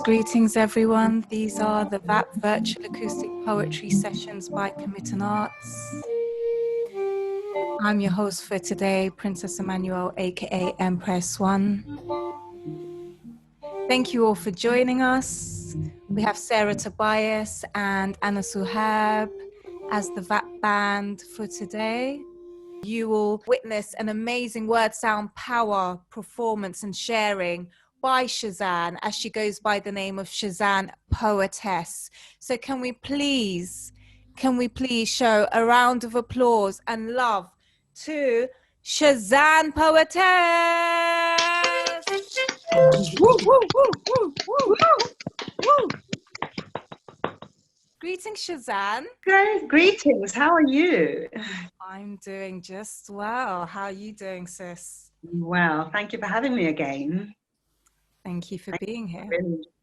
Greetings everyone, these are the VAP Virtual Acoustic Poetry Sessions by Kamitan Arts. I'm your host for today, Princess Emmanuel, aka Empress One. Thank you all for joining us. We have Sarah Tobias and Anna Suhab as the VAP band for today. You will witness an amazing word sound power performance and sharing by Shazan, as she goes by the name of Shazan Poetess. So can we please show a round of applause and love to Shazan Poetess? Woo, woo, woo, woo, woo, woo. Greetings, Shazan. Greetings, how are you? I'm doing just well. How are you doing, sis? Well, thank you for having me again. Thank you for being here.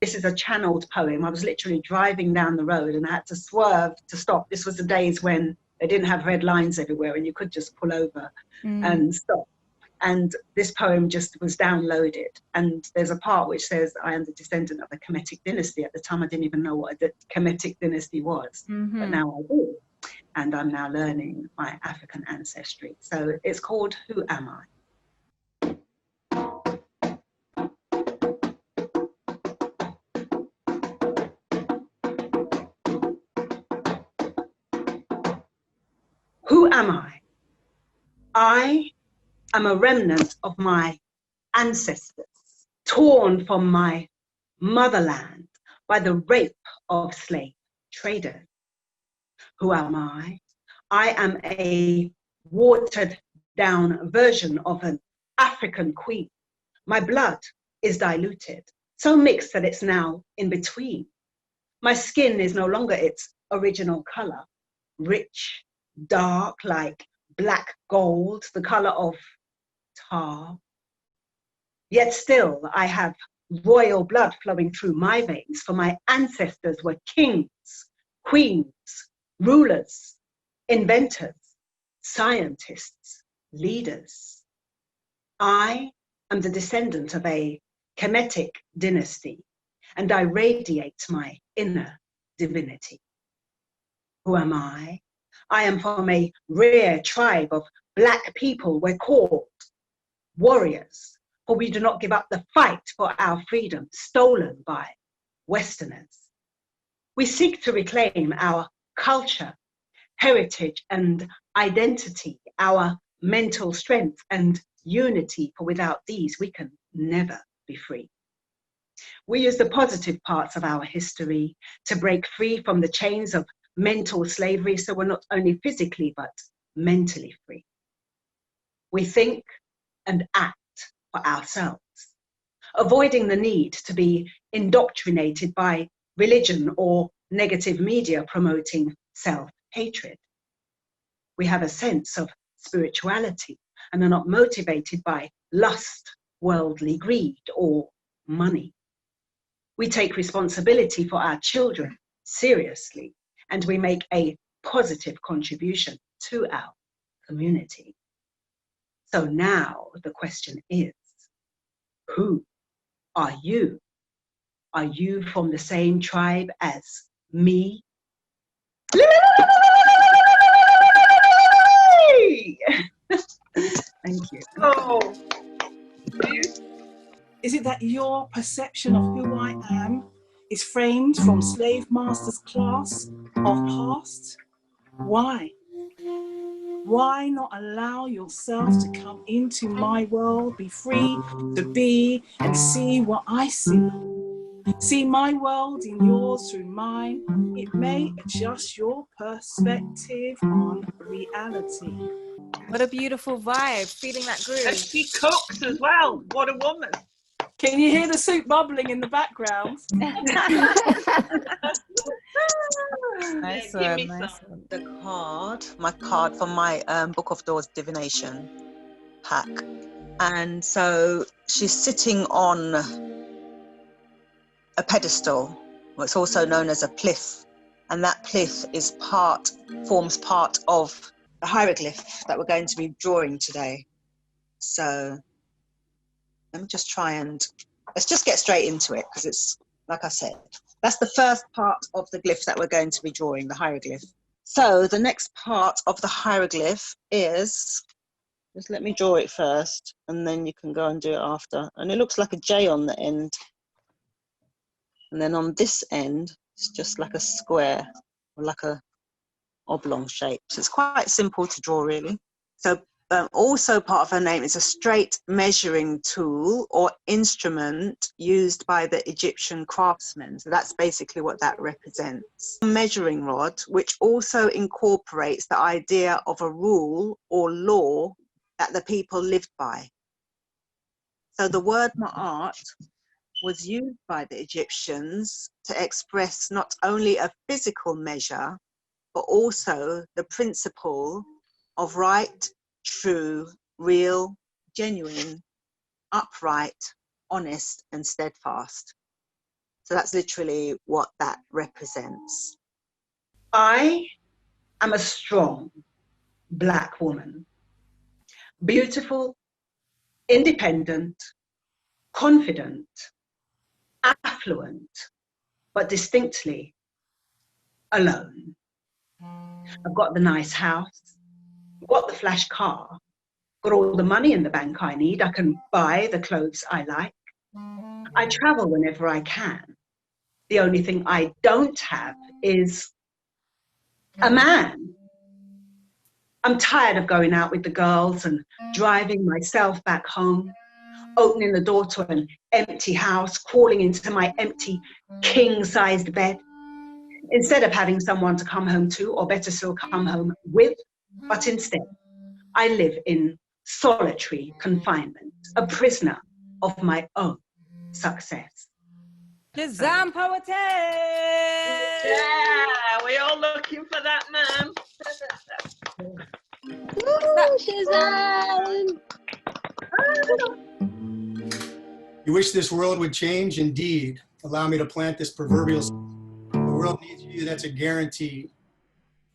This is a channeled poem. I was literally driving down the road and I had to swerve to stop. This was the days when they didn't have red lines everywhere and you could just pull over and stop. And this poem just was downloaded. And there's a part which says, I am the descendant of the Kemetic dynasty. At the time, I didn't even know what the Kemetic dynasty was, but now I do. And I'm now learning my African ancestry. So it's called Who Am I? Who am I? I am a remnant of my ancestors, torn from my motherland by the rape of slave traders. Who am I? I am a watered down version of an African queen. My blood is diluted, so mixed that it's now in between. My skin is no longer its original color, rich, dark like black gold, the color of tar. Yet still I have royal blood flowing through my veins, for my ancestors were kings, queens, rulers, inventors, scientists, leaders. I am the descendant of a Kemetic dynasty, and I radiate my inner divinity. Who am I? I am from a rare tribe of Black people. We're called warriors, for we do not give up the fight for our freedom stolen by Westerners. We seek to reclaim our culture, heritage, and identity, our mental strength and unity, for without these we can never be free. We use the positive parts of our history to break free from the chains of mental slavery, so we're not only physically but mentally free. We think and act for ourselves, avoiding the need to be indoctrinated by religion or negative media promoting self-hatred. We have a sense of spirituality and are not motivated by lust, worldly greed, or money. We take responsibility for our children seriously, and we make a positive contribution to our community. So now the question is, who are you? Are you from the same tribe as me? Thank you. Oh, is it that your perception of who I am is framed from slave masters' class of past? Why? Why not allow yourself to come into my world, be free to be and see what I see? See my world in yours through mine. It may adjust your perspective on reality. What a beautiful vibe, feeling that groove. And she cooks as well. What a woman. Can you hear the soup bubbling in the background? Nice Give me one, nice some. one. The card, my card from my Book of Doors divination pack. And so she's sitting on a pedestal, what's also known as a plinth. And that plinth is forms part of the hieroglyph that we're going to be drawing today. So let me just try and, let's just get straight into it because like I said. That's the first part of the glyph that we're going to be drawing, the hieroglyph. So the next part of the hieroglyph is, just let me draw it first, and then you can go and do it after. And it looks like a J on the end. And then on this end, it's just like a square, or like a oblong shape. So it's quite simple to draw, really. So also part of her name is a straight measuring tool or instrument used by the Egyptian craftsmen. So that's basically what that represents. A measuring rod, which also incorporates the idea of a rule or law that the people lived by. So the word ma'at was used by the Egyptians to express not only a physical measure, but also the principle of right, true, real, genuine, upright, honest, and steadfast. So that's literally what that represents. I am a strong Black woman, beautiful, independent, confident, affluent, but distinctly alone. I've got the nice house, got the flash car, got all the money in the bank I need. I can buy the clothes I like. I travel whenever I can. The only thing I don't have is a man. I'm tired of going out with the girls and driving myself back home, opening the door to an empty house, crawling into my empty king-sized bed, instead of having someone to come home to, or better still, come home with. But instead, I live in solitary confinement, a prisoner of my own success. Shazam Poetess! Yeah, we all looking for that man. You wish this world would change? Indeed. Allow me to plant this proverbial seed. The world needs you, that's a guarantee.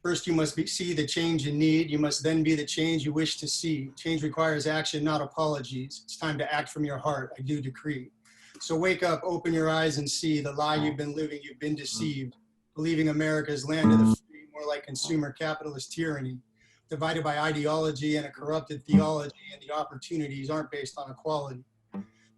First, you must see the change you need. You must then be the change you wish to see. Change requires action, not apologies. It's time to act from your heart. I do decree. So wake up, open your eyes and see the lie you've been living. You've been deceived, believing America's land of the free, more like consumer capitalist tyranny, divided by ideology and a corrupted theology, and the opportunities aren't based on equality.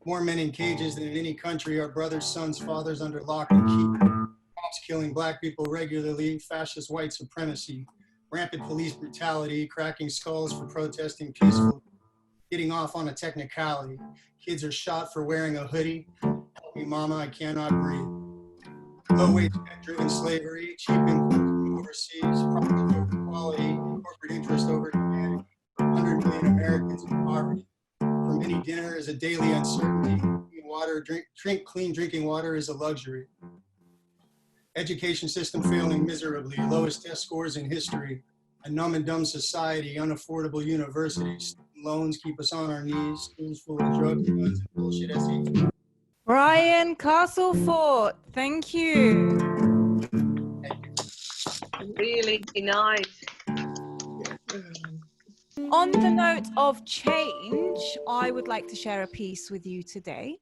More men in cages than in any country are brothers, sons, fathers under lock and key. Cops killing Black people regularly, fascist white supremacy, rampant police brutality, cracking skulls for protesting peacefully, getting off on a technicality. Kids are shot for wearing a hoodie. Help me, mama, I cannot breathe. Low-wage driven slavery, cheap imports from overseas, profits over quality, corporate interest over humanity. 100 million Americans in poverty. For many, dinner is a daily uncertainty. Clean drinking water is a luxury. Education system failing miserably, lowest test scores in history. A numb and dumb society, unaffordable universities. Loans keep us on our knees. Schools full of drugs, guns, and bullshit SAT. Brian Castlefort, thank you. Really nice. On the note of change, I would like to share a piece with you today.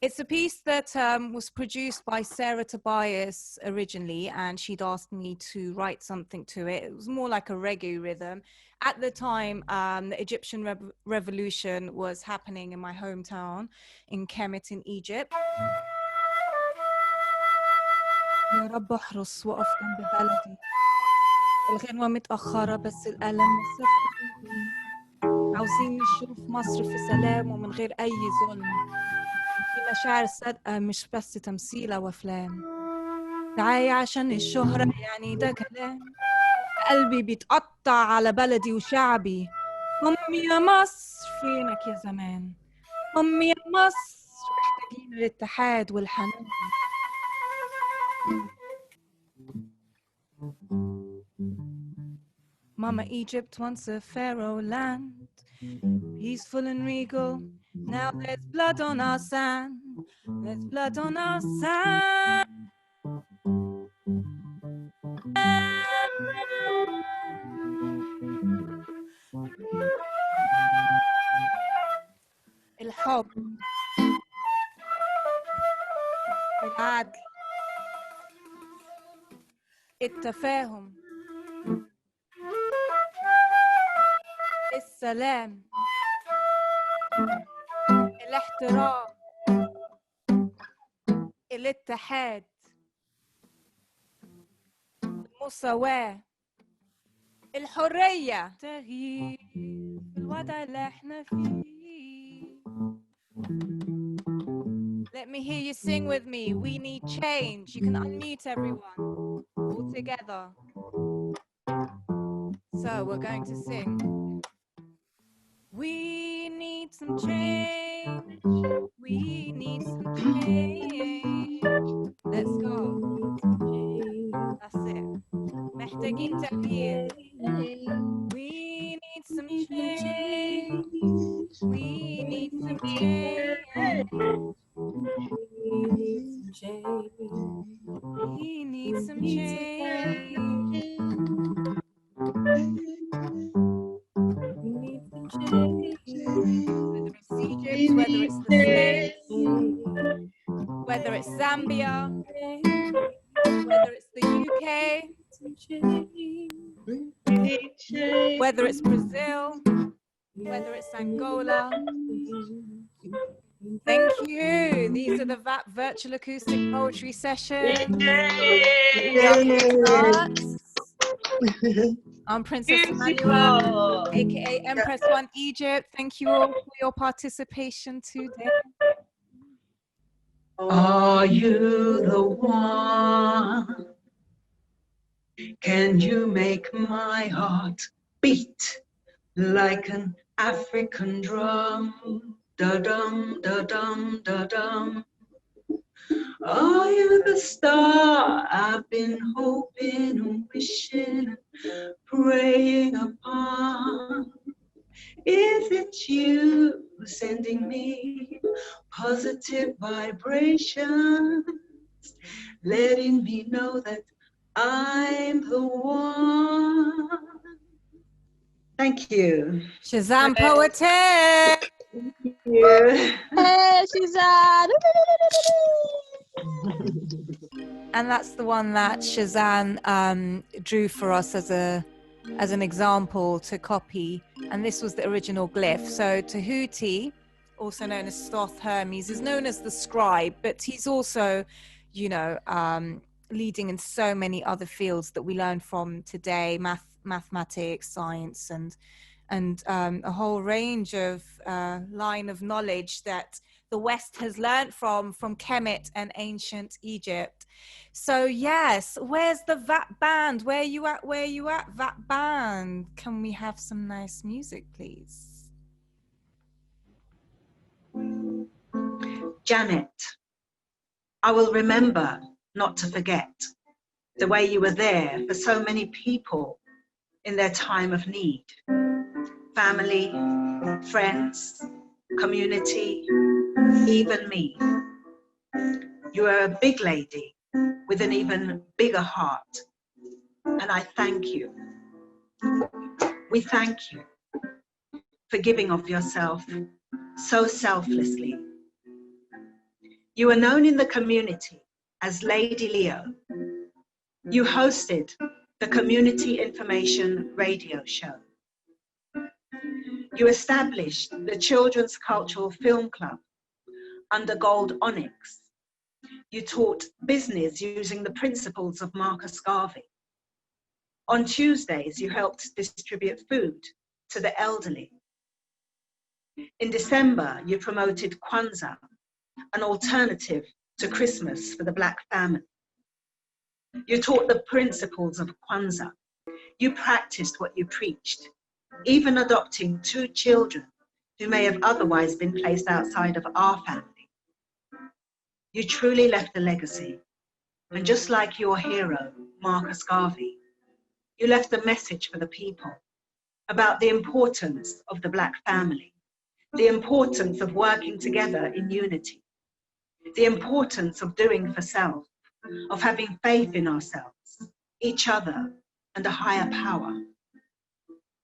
It's a piece that was produced by Sarah Tobias originally, and she'd asked me to write something to it. It was more like a reggae rhythm. At the time, the Egyptian revolution was happening in my hometown in Kamitan, Egypt. يا رب احرص وقف جنب بلدي الغنوة متأخرة بس الألم لسه في قلبي عاوزين نشوف مصر في سلام ومن غير أي ظلم في مشاعر صادقة مش بس تمثيلة وأفلام دعاية عشان الشهرة يعني ده كلام قلبي بيتقطع على بلدي وشعبي أمي يا مصر فينك يا زمان أمي يا مصر محتاجين الاتحاد والحنان Mama Egypt once a pharaoh land, peaceful and regal. Now there's blood on our sand. There's blood on our sand. الحب التفاهم، السلام، الاحترام، الاتحاد، المساواة، الحرية، تغيير في الوضع اللي احنا فيه. Let me hear you sing with me. We need change. You can unmute everyone all together. So we're going to sing. We need some change. We need some change. Let's go. That's it. محتاجين تغيير. We need some change. We need some change. We need some change. Whether it's Egypt, whether it's the States, whether it's Zambia, whether it's the UK, whether it's Brazil, whether it's Angola. Thank you. These are the VAP Virtual Acoustic Poetry Sessions. I'm Princess Emmanuel, aka Empress One Egypt. Thank you all for your participation today. Are you the one? Can you make my heart beat like an African drum? Da-dum, da-dum, da-dum. Are you the star I've been hoping and wishing and praying upon? Is it you sending me positive vibrations, letting me know that I'm the one? Thank you. Shazam Poetic! Yeah. Hey, Shazan! And that's the one that Shazan drew for us as an example to copy. And this was the original glyph. So Tahuti, also known as Thoth Hermes, is known as the scribe, but he's also, you know, leading in so many other fields that we learn from today, mathematics, science, and a whole range of line of knowledge that the West has learned from Kemet and ancient Egypt. So yes, where's the VAP band? Where you at? Where you at, VAP band? Can we have some nice music, please? Janet, I will remember not to forget the way you were there for so many people in their time of need. Family, friends, community, even me. You are a big lady with an even bigger heart, and I thank you. We thank you for giving of yourself so selflessly. You are known in the community as Lady Leo. You hosted the Community Information Radio Show. You established the Children's Cultural Film Club under Gold Onyx. You taught business using the principles of Marcus Garvey. On Tuesdays, you helped distribute food to the elderly. In December, you promoted Kwanzaa, an alternative to Christmas for the Black family. You taught the principles of Kwanzaa. You practiced what you preached, even adopting 2 children who may have otherwise been placed outside of our family. You truly left a legacy, and just like your hero, Marcus Garvey, you left a message for the people about the importance of the Black family, the importance of working together in unity, the importance of doing for self, of having faith in ourselves, each other, and a higher power,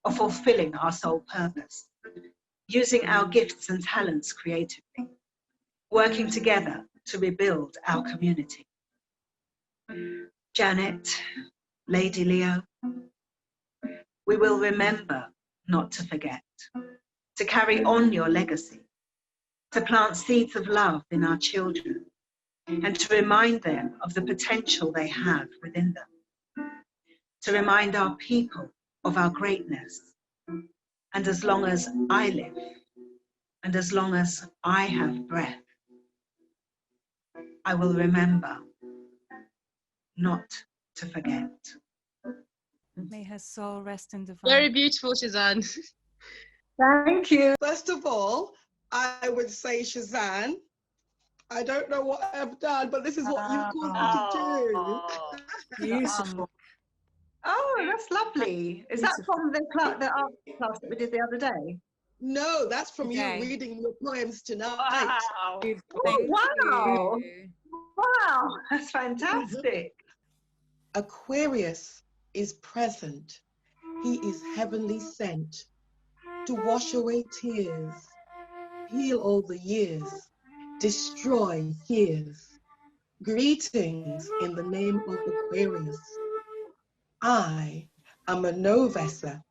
of fulfilling our sole purpose, using our gifts and talents creatively, working together to rebuild our community. Janet, Lady Leo, we will remember not to forget, to carry on your legacy, to plant seeds of love in our children, and to remind them of the potential they have within them, to remind our people of our greatness. And as long as I live, and as long as I have breath, I will remember not to forget. May her soul rest in divine. Very beautiful, Shazan. Thank you. First of all, I would say, Shazan, I don't know what I've done, but this is what you called me to do. Beautiful. Oh, that's lovely. Is that from the art class that we did the other day? No, that's from Okay. you reading your poems tonight. Wow. Oh, wow. You. Wow, that's fantastic. Aquarius is present. He is heavenly sent to wash away tears, heal all the years, destroy fears. Greetings in the name of Aquarius. I am a no-vesser.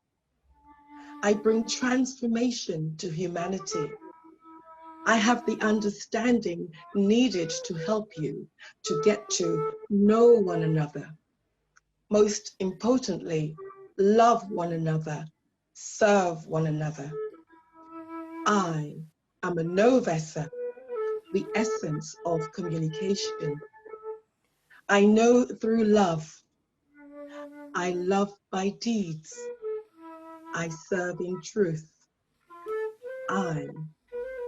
I bring transformation to humanity. I have the understanding needed to help you to get to know one another. Most importantly, love one another, serve one another. I am a no-vesser, the essence of communication. I know through love. I love by deeds. I serve in truth. I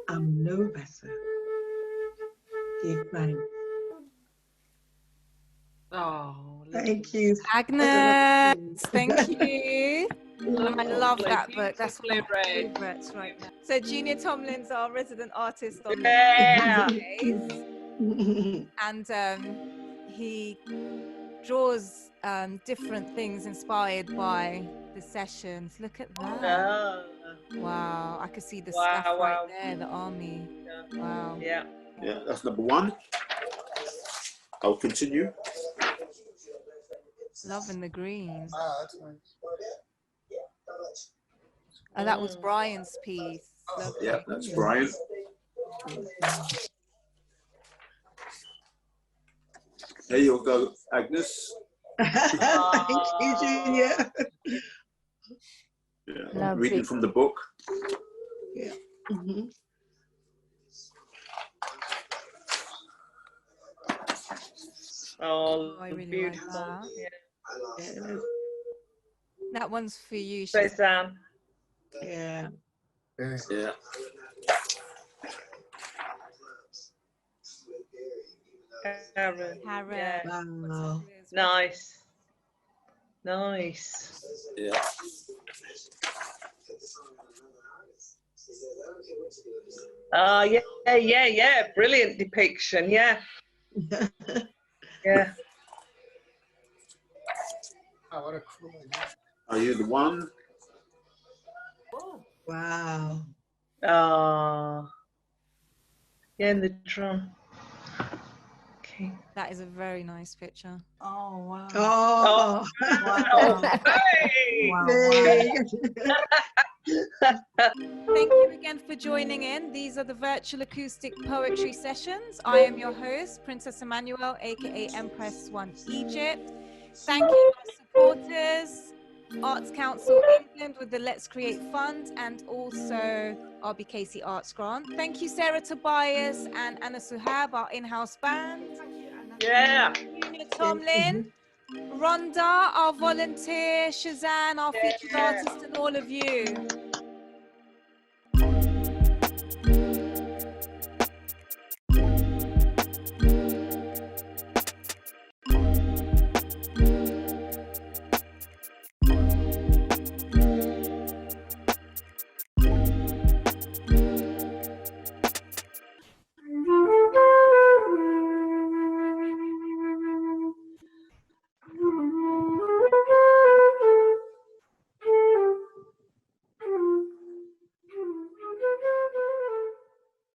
am no vesser. Give thanks. Oh, Thank you. Agnes, thank you. I love Lovely, that book. That's one of my beautifully read. favourites right now. So Junior Tomlin's our resident artist on Yeah. the days, and he draws different things inspired by the sessions. Look at that. Ah, Wow, I could see the Wow, staff right wow. there, the army. Yeah. Wow. Yeah. Yeah, that's number one. I'll continue. Loving the green. Wow, that's nice. Oh, that was Brian's piece. Lovely. Yeah, that's Brian. There you go, Agnes. Thank you, Junior. Yeah, Lovely. reading from the book. Yeah. Mhm. Oh, I really beautiful. like that. Yeah. Yeah. That one's for you. Shazan. Yeah. Yeah. Karen. Karen. Yeah. Wow. Nice. Nice. Yeah. Yeah. Brilliant depiction. Yeah. Yeah. Oh, what a cool idea. Are you the one? Wow. Ah. Yeah, in the drum. Okay. That is a very nice picture. Oh, wow. Oh. Wow. Hey! Wow. Thank you again for joining in. These are the virtual acoustic poetry sessions. I am your host, Princess Emmanuel, aka Empress One Egypt. Thank you, our supporters, Arts Council England with the Let's Create Fund, and also RBKC Arts Grant. Thank you, Sarah Tobias and Anna Suhab, our in-house band. Yeah. Junior Tomlin, Rhonda, our volunteer, Shazan, our featured artist, and all of you.